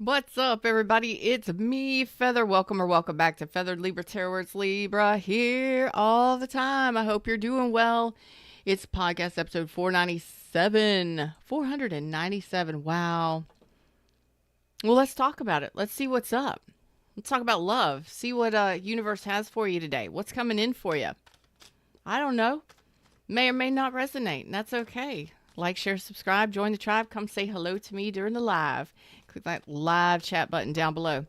What's up, everybody? It's me, Feather. Welcome back to Feathered Libra Tarot. It's Libra here all the time. I hope you're doing well. It's podcast episode 497. 497. Wow. Well, let's talk about it. Let's see what's up. Let's talk about love. See what universe has for you today. What's coming in for you? I don't know. May or may not resonate, and that's okay. Like, share, subscribe, join the tribe. Come say hello to me during the live. Click that live chat button down below.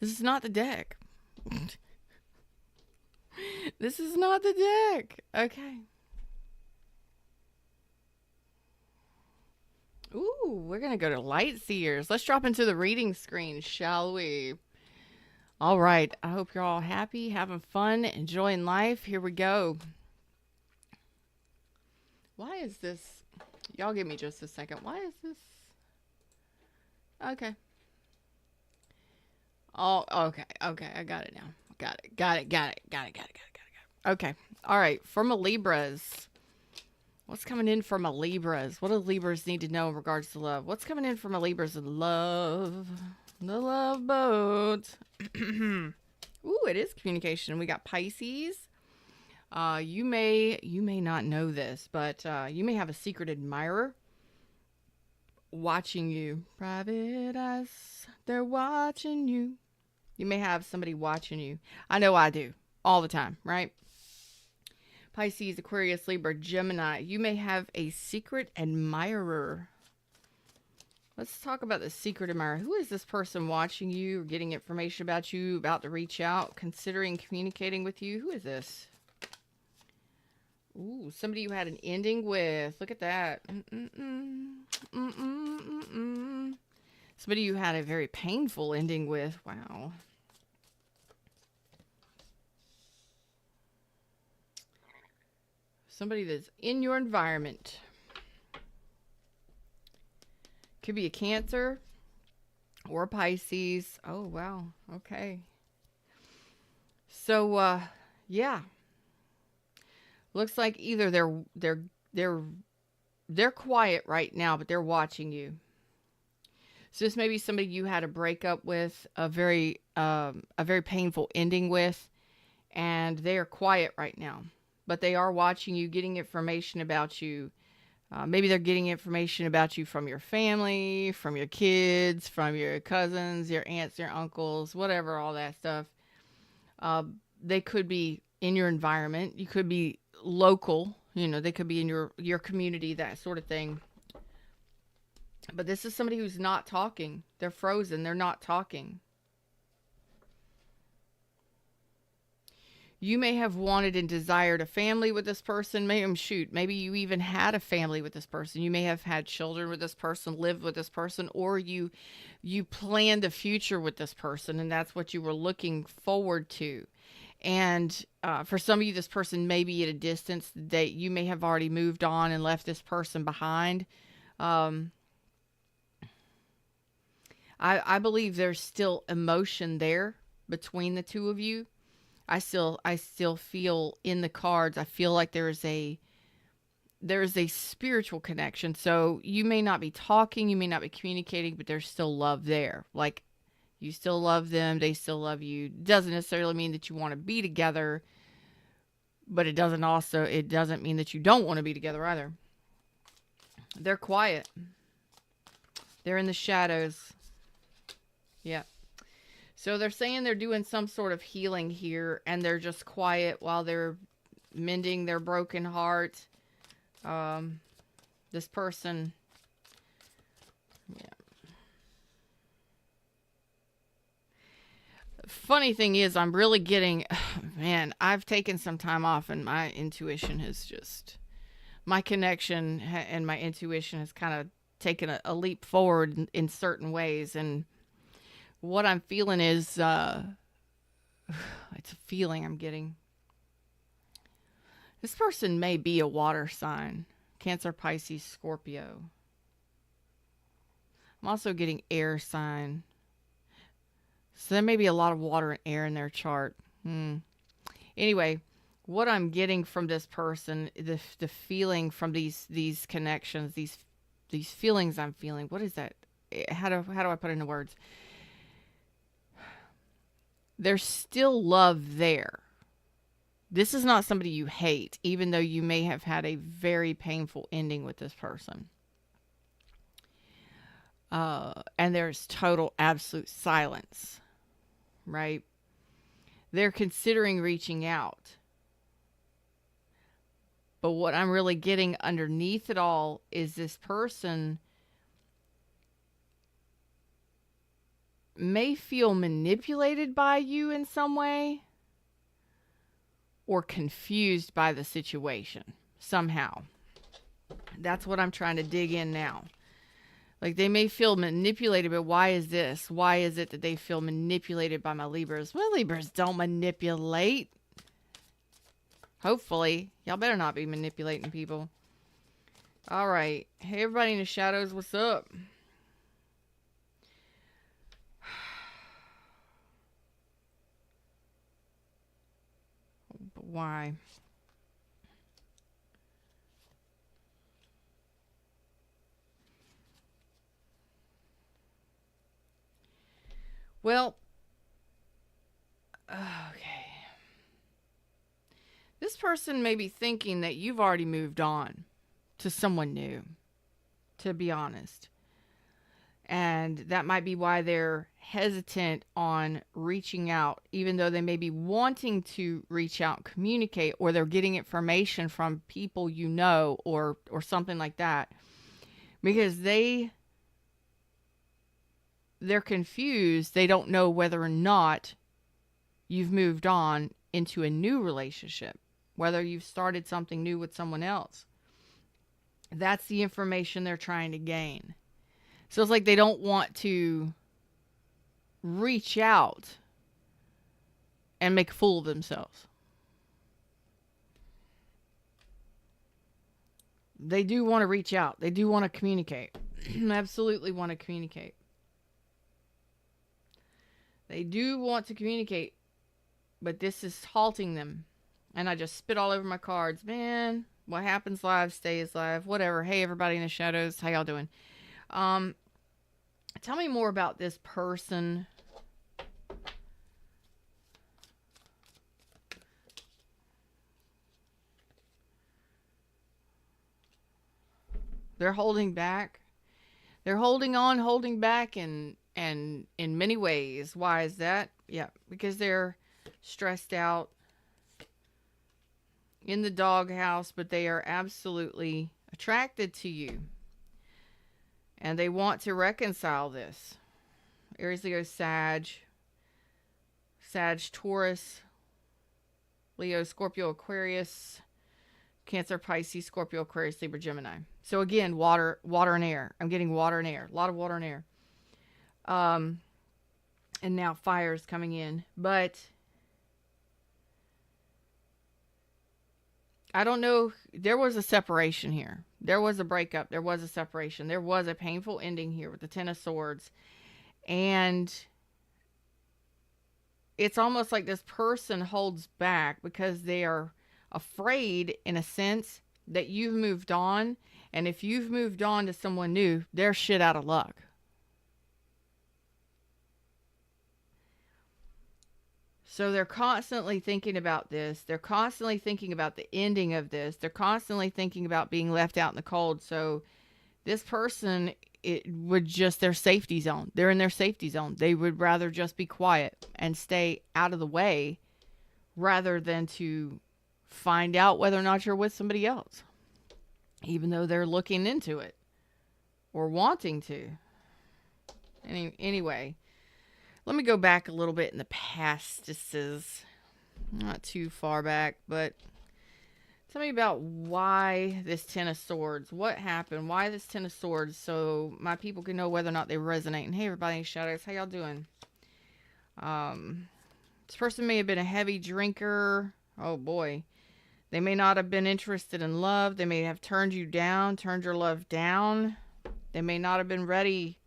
This is not the deck. This is not the deck. Okay. Ooh, we're going to go to light seers. Let's drop into the reading screen, shall we? All right. I hope you're all happy, having fun, enjoying life. Here we go. Why is this? Y'all give me just a second. Why is this? Okay. Oh, okay. Okay. I got it now. Got it. Okay. All right. For my Libras. What's coming in for my Libras? What do Libras need to know in regards to love? What's coming in for my Libras in love? The love boat. Ooh, it is communication. We got Pisces. You may not know this, but you may have a secret admirer watching you. Private eyes, they're watching you. You may have somebody watching you. I know I do all the time, right? Pisces, Aquarius, Libra, Gemini. You may have a secret admirer. Let's talk about the secret admirer. Who is this person watching you, or getting information about you, about to reach out, considering communicating with you? Who is this? Ooh, somebody you had an ending with. Look at that. Somebody you had a very painful ending with. Wow. Somebody that's in your environment. Could be a Cancer or a Pisces. Oh, wow. Okay. So, yeah. Looks like either they're quiet right now, but they're watching you. So this may be somebody you had a breakup with, a very painful ending with, and they are quiet right now, but they are watching you, getting information about you. Maybe they're getting information about you from your family, from your kids, from your cousins, your aunts, your uncles, whatever, all that stuff. They could be in your environment. You could be local, they could be in your community, that sort of thing. But this is somebody who's not talking. They're frozen. They're not talking. You may have wanted and desired a family with this person. Maybe you even had a family with this person. You may have had children with this person, lived with this person, or you planned a future with this person, and that's what you were looking forward to. And for some of you, this person may be at a distance that you may have already moved on and left this person behind. I believe there's still emotion there between the two of you. I still feel in the cards. I feel like there's a spiritual connection. So you may not be talking, you may not be communicating, but there's still love there. Like, you still love them, they still love you. Doesn't necessarily mean that you want to be together, but it doesn't mean that you don't want to be together either. They're quiet. They're in the shadows. Yeah. So they're saying they're doing some sort of healing here, and they're just quiet while they're mending their broken heart. This person, yeah. Funny thing is, I'm really getting, man, I've taken some time off, and my intuition has just, my connection and my intuition has kind of taken a leap forward in certain ways. And what I'm feeling is, it's a feeling I'm getting. This person may be a water sign. Cancer, Pisces, Scorpio. I'm also getting air sign. So there may be a lot of water and air in their chart. Anyway, what I'm getting from this person, the feeling from these connections, these feelings I'm feeling. What is that? how do I put it into words? There's still love there. This is not somebody you hate, even though you may have had a very painful ending with this person. And there's total, absolute silence, right? They're considering reaching out. But what I'm really getting underneath it all is this person may feel manipulated by you in some way or confused by the situation somehow. That's what I'm trying to dig in now. Like, they may feel manipulated, but why is this? Why is it that they feel manipulated by my Libras? My Libras don't manipulate. Hopefully. Y'all better not be manipulating people. All right. Hey, everybody in the shadows, what's up? But why? Well, okay. This person may be thinking that you've already moved on to someone new, to be honest. And that might be why they're hesitant on reaching out, even though they may be wanting to reach out and communicate, or they're getting information from people you know, or something like that. Because they're confused. They don't know whether or not you've moved on into a new relationship, whether you've started something new with someone else. That's the information they're trying to gain. So it's like they don't want to reach out and make a fool of themselves. They do want to reach out. They do want to communicate. Absolutely want to communicate. They do want to communicate, but this is halting them. And I just spit all over my cards. Man, what happens live stays live. Whatever. Hey, everybody in the shadows. How y'all doing? Tell me more about this person. They're holding back. They're holding on, holding back, and in many ways. Why is that? Yeah, because they're stressed out in the doghouse, but they are absolutely attracted to you. And they want to reconcile this. Aries, Leo, Sag, Taurus, Leo, Scorpio, Aquarius, Cancer, Pisces, Scorpio, Aquarius, Libra, Gemini. So again, water and air. I'm getting water and air. A lot of water and air. And now fire is coming in. But I don't know. There was a separation here. There was a breakup. There was a separation. There was a painful ending here with the Ten of Swords. And it's almost like this person holds back because they are afraid, in a sense, that you've moved on. And if you've moved on to someone new, they're shit out of luck. So they're constantly thinking about this. They're constantly thinking about the ending of this. They're constantly thinking about being left out in the cold. So this person, it would just their safety zone. They're in their safety zone. They would rather just be quiet and stay out of the way rather than to find out whether or not you're with somebody else, even though they're looking into it or wanting to. Anyway. Let me go back a little bit in the past. This is not too far back, but tell me about why this Ten of Swords. What happened? Why this Ten of Swords? So my people can know whether or not they resonate. And hey, everybody in shadows, how y'all doing? This person may have been a heavy drinker. Oh boy. They may not have been interested in love. They may have turned you down, turned your love down. They may not have been ready.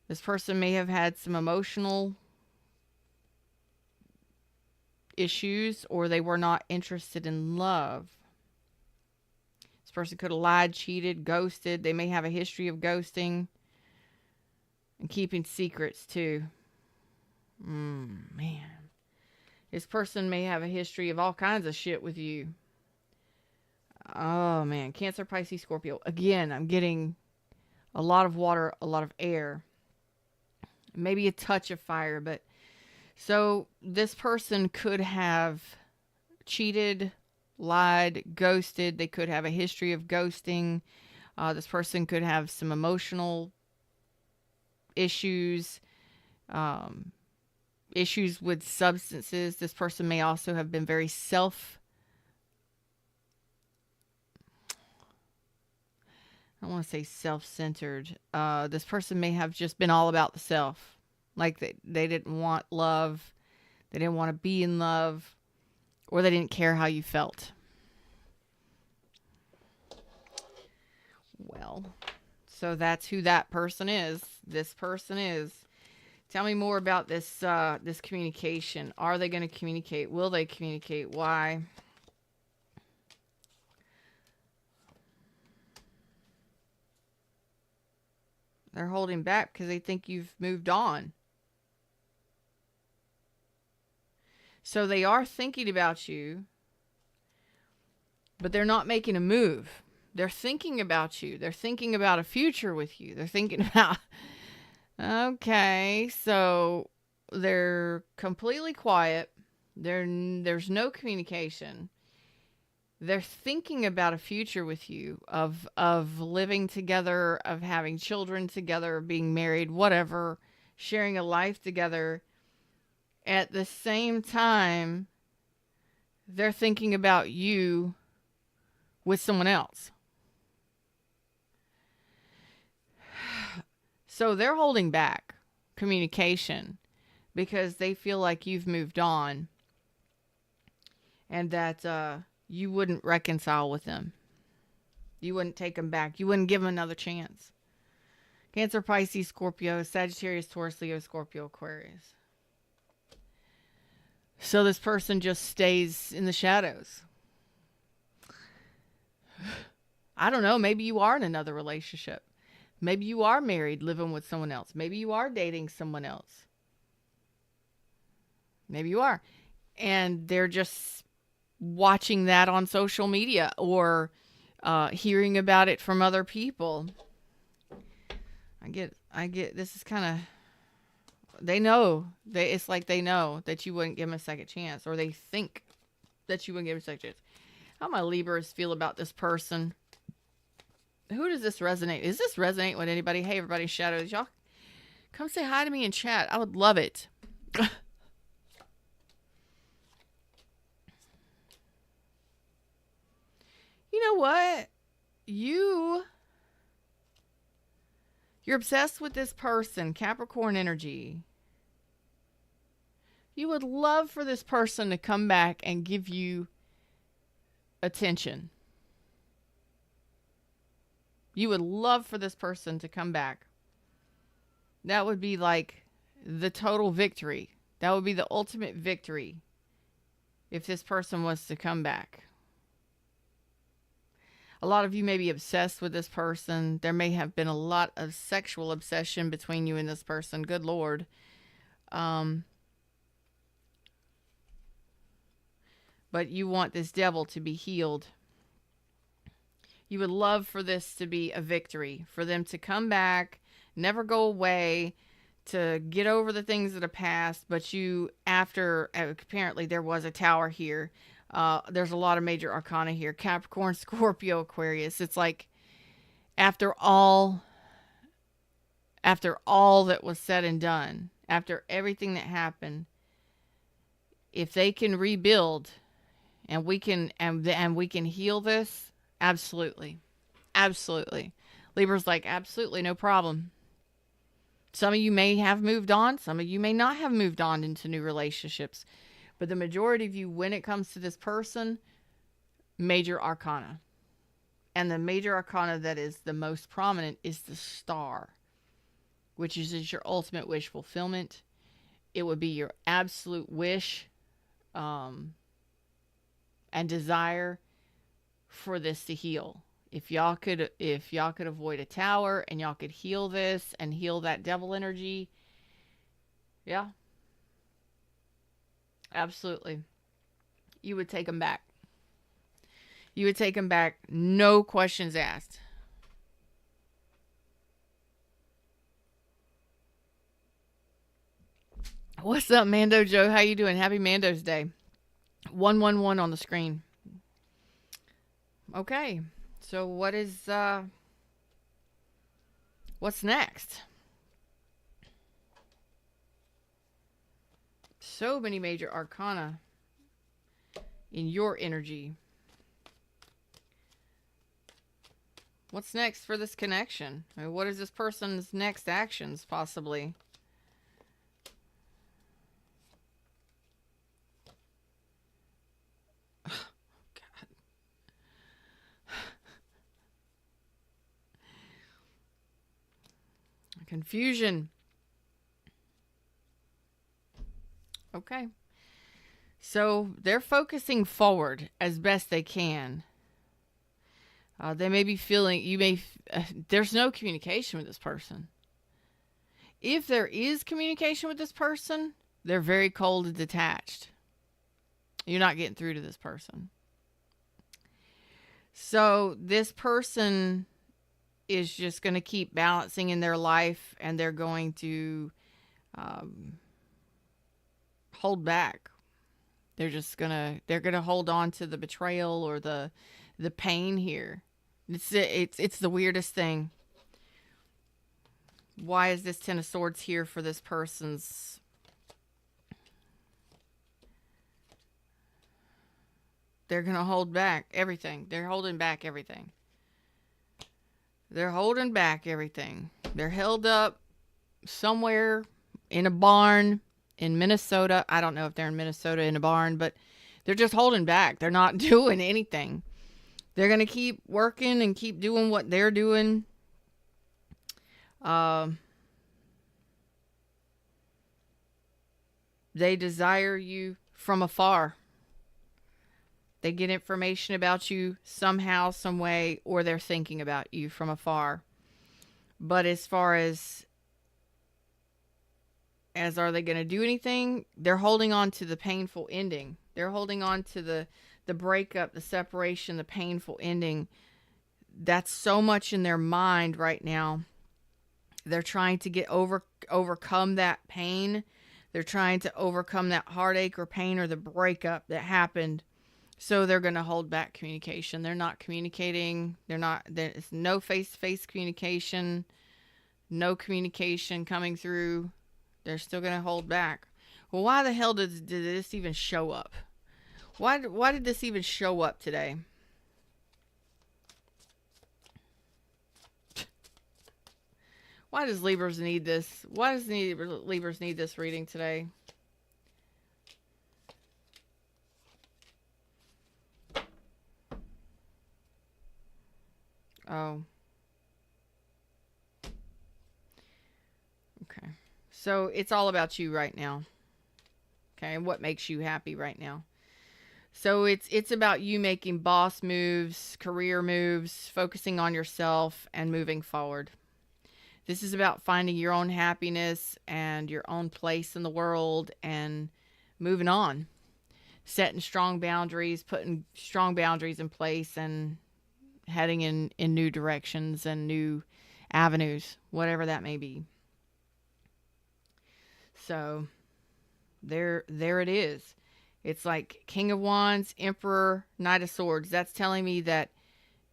This person may have had some emotional issues, or they were not interested in love. This person could have lied, cheated, ghosted. They may have a history of ghosting. And keeping secrets too. Man. This person may have a history of all kinds of shit with you. Oh man, Cancer, Pisces, Scorpio. Again, I'm getting a lot of water, a lot of air. Maybe a touch of fire, but so this person could have cheated, lied, ghosted. They could have a history of ghosting. This person could have some emotional issues, issues with substances. This person may also have been very I don't want to say self-centered. This person may have just been all about the self. Like they didn't want love. They didn't want to be in love. Or they didn't care how you felt. Well, so that's who that person is. This person is. Tell me more about this this communication. Are they going to communicate? Will they communicate? Why? They're holding back because they think you've moved on. So they are thinking about you, but they're not making a move. They're thinking about you. They're thinking about a future with you. They're thinking about, okay, so they're completely quiet. There's no communication. They're thinking about a future with you of living together, of having children together, being married, whatever, sharing a life together. At the same time, they're thinking about you with someone else. So they're holding back communication because they feel like you've moved on and that you wouldn't reconcile with them. You wouldn't take them back. You wouldn't give them another chance. Cancer, Pisces, Scorpio, Sagittarius, Taurus, Leo, Scorpio, Aquarius. So this person just stays in the shadows. I don't know. Maybe you are in another relationship. Maybe you are married, living with someone else. Maybe you are dating someone else. Maybe you are. And they're just watching that on social media or hearing about it from other people. I get, this is kind of, they know, it's like they know that you wouldn't give them a second chance, or they think that you wouldn't give them a second chance. How my Libras feel about this person? Who does this resonate? Is this resonate with anybody? Hey, everybody, shadows, y'all come say hi to me in chat. I would love it. You know what? You're obsessed with this person, Capricorn energy. You would love for this person to come back and give you attention. You would love for this person to come back. That would be like the total victory. That would be the ultimate victory if this person was to come back. A lot of you may be obsessed with this person. There may have been a lot of sexual obsession between you and this person. Good Lord. But you want this devil to be healed. You would love for this to be a victory, for them to come back, never go away, to get over the things that have passed. But you, after, apparently there was a tower here. There's a lot of major arcana here. Capricorn, Scorpio, Aquarius. It's like after all that was said and done, after everything that happened, if they can rebuild and we can heal this, absolutely. Absolutely. Libra's like, absolutely, no problem. Some of you may have moved on. Some of you may not have moved on into new relationships. But the majority of you, when it comes to this person, major arcana. And the major arcana that is the most prominent is the star, which is your ultimate wish fulfillment. It would be your absolute wish and desire for this to heal. If y'all could avoid a tower and y'all could heal this and heal that devil energy, yeah, absolutely. You would take them back. You would take them back, no questions asked. What's up, Mando Joe? How you doing? Happy Mando's Day. 111 on the screen. Okay. So what's next? So many major arcana in your energy. What's next for this connection? I mean, what is this person's next actions, possibly? God. Confusion. Okay. So they're focusing forward as best they can. They may be feeling, there's no communication with this person. If there is communication with this person, they're very cold and detached. You're not getting through to this person. So this person is just going to keep balancing in their life, and they're going to hold back. They're gonna hold on to the betrayal or the pain here. It's the weirdest thing. Why is this Ten of Swords here for this person's? They're gonna hold back everything. They're holding back everything. They're holding back everything. They're held up somewhere in a barn in Minnesota. I don't know if they're in Minnesota in a barn, but they're just holding back. They're not doing anything. They're going to keep working and keep doing what they're doing. They desire you from afar. They get information about you somehow, some way, or they're thinking about you from afar. But as far as are they going to do anything? They're holding on to the painful ending. They're holding on to the breakup, the separation, the painful ending. That's so much in their mind right now. They're trying to overcome that pain. They're trying to overcome that heartache or pain or the breakup that happened. So they're going to hold back communication. They're not communicating. There's no face-to-face communication. No communication coming through. They're still going to hold back. Well, why the hell did this even show up? Why did this even show up today? Why does Libras need this? Why does Libras need this reading today? Oh. Okay. So it's all about you right now. Okay, and what makes you happy right now. So it's about you making boss moves, career moves, focusing on yourself and moving forward. This is about finding your own happiness and your own place in the world and moving on. Setting strong boundaries, putting strong boundaries in place and heading in new directions and new avenues, whatever that may be. So there it is. It's like King of Wands, Emperor, Knight of Swords. That's telling me that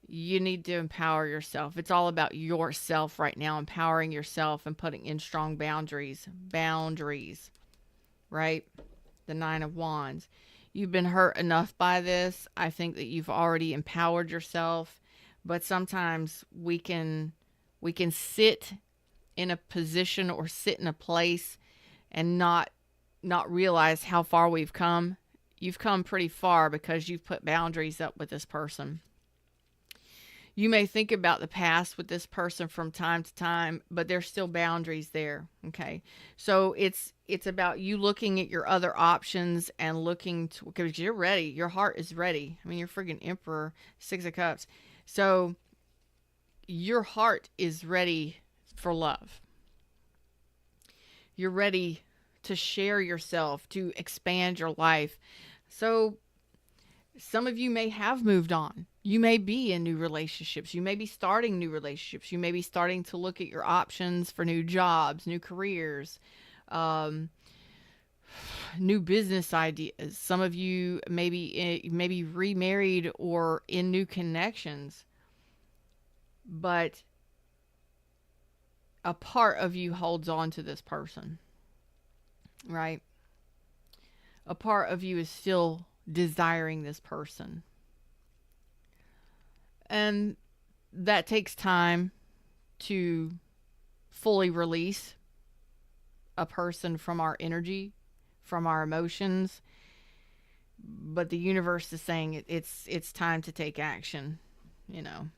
you need to empower yourself. It's all about yourself right now, empowering yourself and putting in strong boundaries. Boundaries, right? The Nine of Wands. You've been hurt enough by this. I think that you've already empowered yourself, but sometimes we can sit in a position or sit in a place and not realize how far we've come. You've come pretty far because you've put boundaries up with this person. You may think about the past with this person from time to time, but there's still boundaries there. Okay. So it's about you looking at your other options and looking to, because you're ready. Your heart is ready. I mean, you're friggin' Emperor, Six of Cups. So your heart is ready for love. You're ready to share yourself, to expand your life. So some of you may have moved on. You may be in new relationships. You may be starting new relationships. You may be starting to look at your options for new jobs, new careers, um, new business ideas. Some of you maybe remarried or in new connections, but a part of you holds on to this person, right? A part of you is still desiring this person. And that takes time to fully release a person from our energy, from our emotions. But the universe is saying it's time to take action. You know,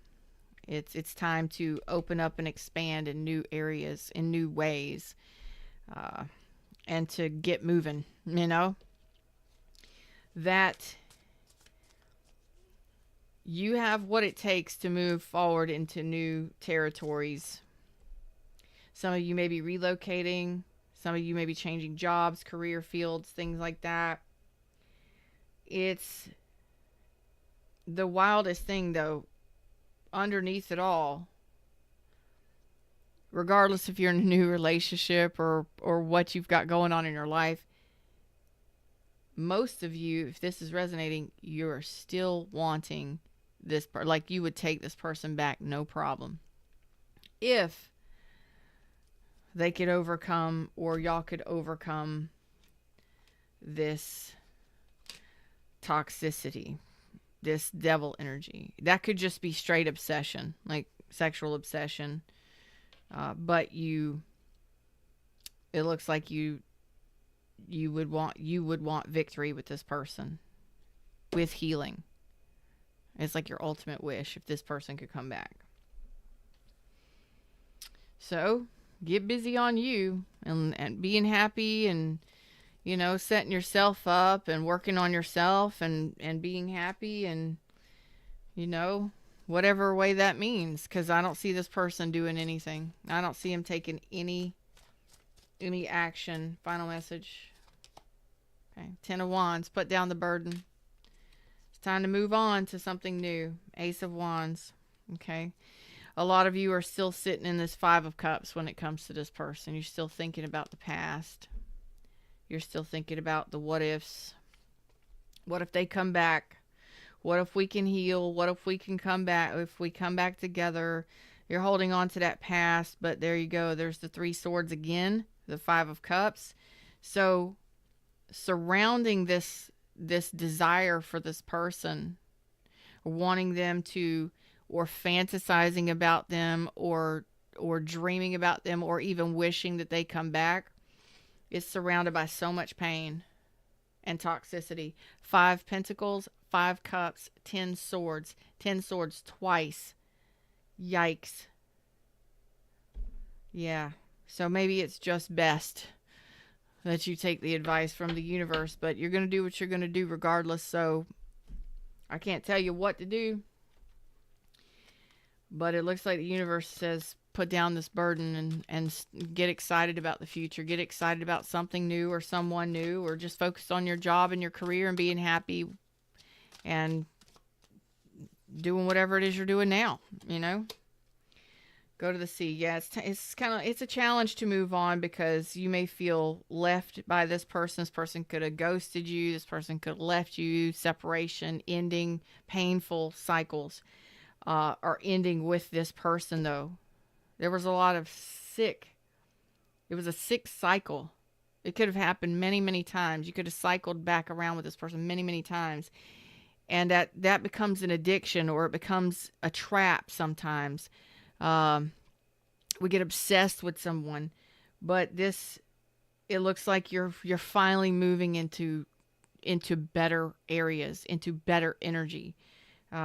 it's time to open up and expand in new areas, in new ways, and to get moving. You know, that you have what it takes to move forward into new territories. Some of you may be relocating. Some of you may be changing jobs, career fields, things like that. It's the wildest thing, though, underneath it all, regardless if you're in a new relationship or what you've got going on in your life, most of you, if this is resonating, you're still wanting this, like you would take this person back, no problem. If they could overcome, or y'all could overcome, this toxicity, this devil energy. That could just be straight obsession, like sexual obsession. But it looks like you would want victory with this person, with healing. It's like your ultimate wish if this person could come back. So get busy on you and being happy and, setting yourself up and working on yourself and being happy and, whatever way that means. Because I don't see this person doing anything. I don't see him taking any action. Final message. Okay. 10 of Wands. Put down the burden. It's time to move on to something new. Ace of Wands. Okay. A lot of you are still sitting in this 5 of Cups when it comes to this person. You're still thinking about the past. You're still thinking about the what ifs. What if they come back? What if we can heal? What if we can come back? If we come back together, you're holding on to that past. But there you go. There's the 3 swords again. The 5 of Cups. So surrounding this desire for this person, wanting them to, or fantasizing about them, or dreaming about them, or even wishing that they come back, is surrounded by so much pain and toxicity. 5 Pentacles, 5 Cups, 10 Swords. 10 Swords twice. Yikes. Yeah. So maybe it's just best that you take the advice from the universe, but you're going to do what you're going to do regardless. So I can't tell you what to do. But it looks like the universe says put down this burden and get excited about the future. Get excited about something new or someone new, or just focus on your job and your career and being happy and doing whatever it is you're doing now, Go to the sea. Yeah, it's a challenge to move on because you may feel left by this person. This person could have ghosted you. This person could have left you. Separation, ending, painful cycles are ending with this person, though. There was a lot of it was a sick cycle. It could have happened many, many times. You could have cycled back around with this person many, many times. And that becomes an addiction, or it becomes a trap sometimes. We get obsessed with someone, but it looks like you're finally moving into better areas, into better energy.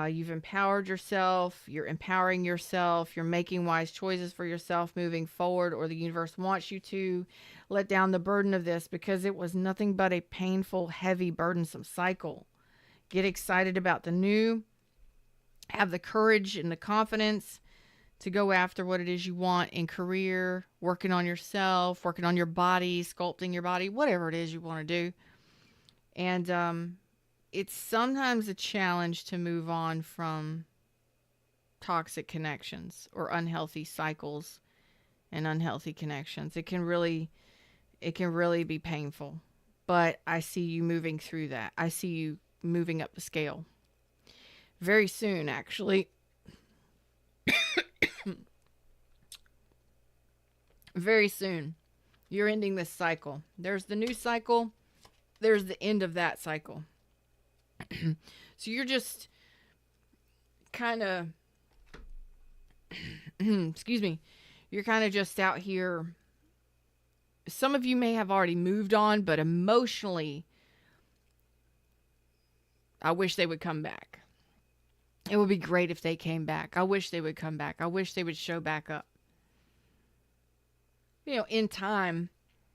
You've empowered yourself. You're empowering yourself. You're making wise choices for yourself moving forward, or the universe wants you to let down the burden of this because it was nothing but a painful, heavy, burdensome cycle. Get excited about the new. Have the courage and the confidence to go after what it is you want in career, working on yourself, working on your body, sculpting your body, whatever it is you want to do. And it's sometimes a challenge to move on from toxic connections or unhealthy cycles and unhealthy connections. It can really be painful. But I see you moving through that. I see you moving up the scale. Very soon, actually. Very soon. You're ending this cycle. There's the new cycle. There's the end of that cycle. So you're just kind of, excuse me, you're kind of just out here. Some of you may have already moved on, but emotionally, I wish they would come back. It would be great if they came back. I wish they would come back. I wish they would show back up. In time,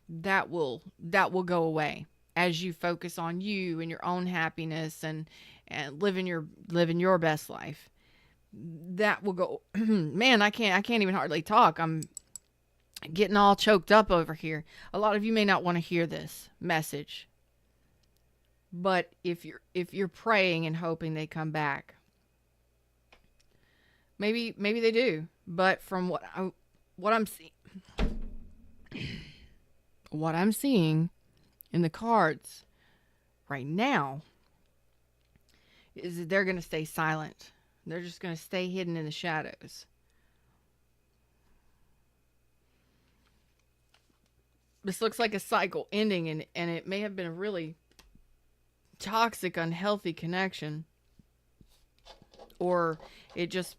that will go away as you focus on you and your own happiness and living your best life. That will go. Man, I can't even hardly talk. I'm getting all choked up over here. A lot of you may not want to hear this message, but if you're praying and hoping they come back, maybe they do. But from what I'm seeing, what I'm seeing in the cards right now is that they're going to stay silent. They're just going to stay hidden in the shadows. This looks like a cycle ending, and it may have been a really toxic, unhealthy connection. Or it just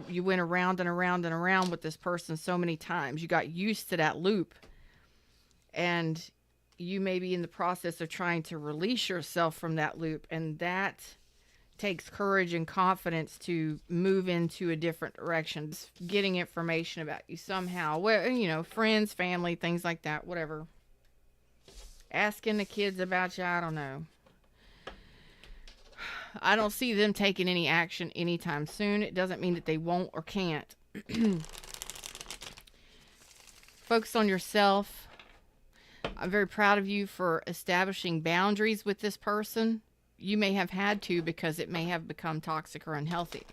you went around and around and around with this person so many times. You got used to that loop. And you may be in the process of trying to release yourself from that loop. And that takes courage and confidence to move into a different direction. Just getting information about you somehow. Well, friends, family, things like that, whatever. Asking the kids about you, I don't know. I don't see them taking any action anytime soon. It doesn't mean that they won't or can't. Focus on yourself. I'm very proud of you for establishing boundaries with this person. You may have had to because it may have become toxic or unhealthy.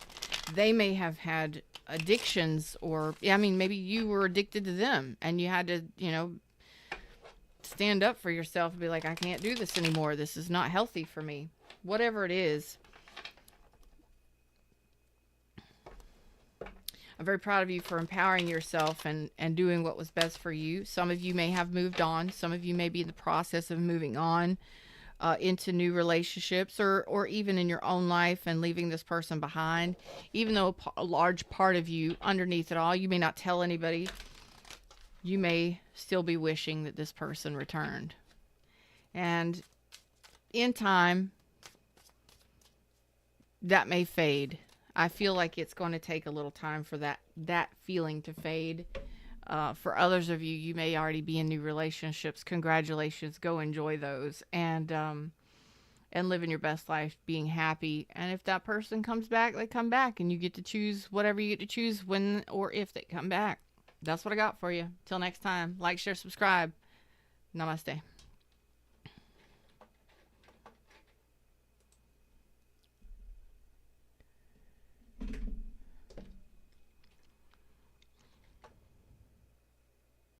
They may have had addictions maybe you were addicted to them and you had to, stand up for yourself and be like, I can't do this anymore. This is not healthy for me. Whatever it is. I'm very proud of you for empowering yourself and doing what was best for you. Some of you may have moved on. Some of you may be in the process of moving on into new relationships or even in your own life and leaving this person behind. Even though a large part of you, underneath it all, you may not tell anybody, you may still be wishing that this person returned. And in time, that may fade. I feel like it's going to take a little time for that feeling to fade. For others of you, you may already be in new relationships. Congratulations. Go enjoy those and living your best life, being happy. And if that person comes back, they come back and you get to choose whatever you get to choose when or if they come back. That's what I got for you. Till next time, like, share, subscribe. Namaste.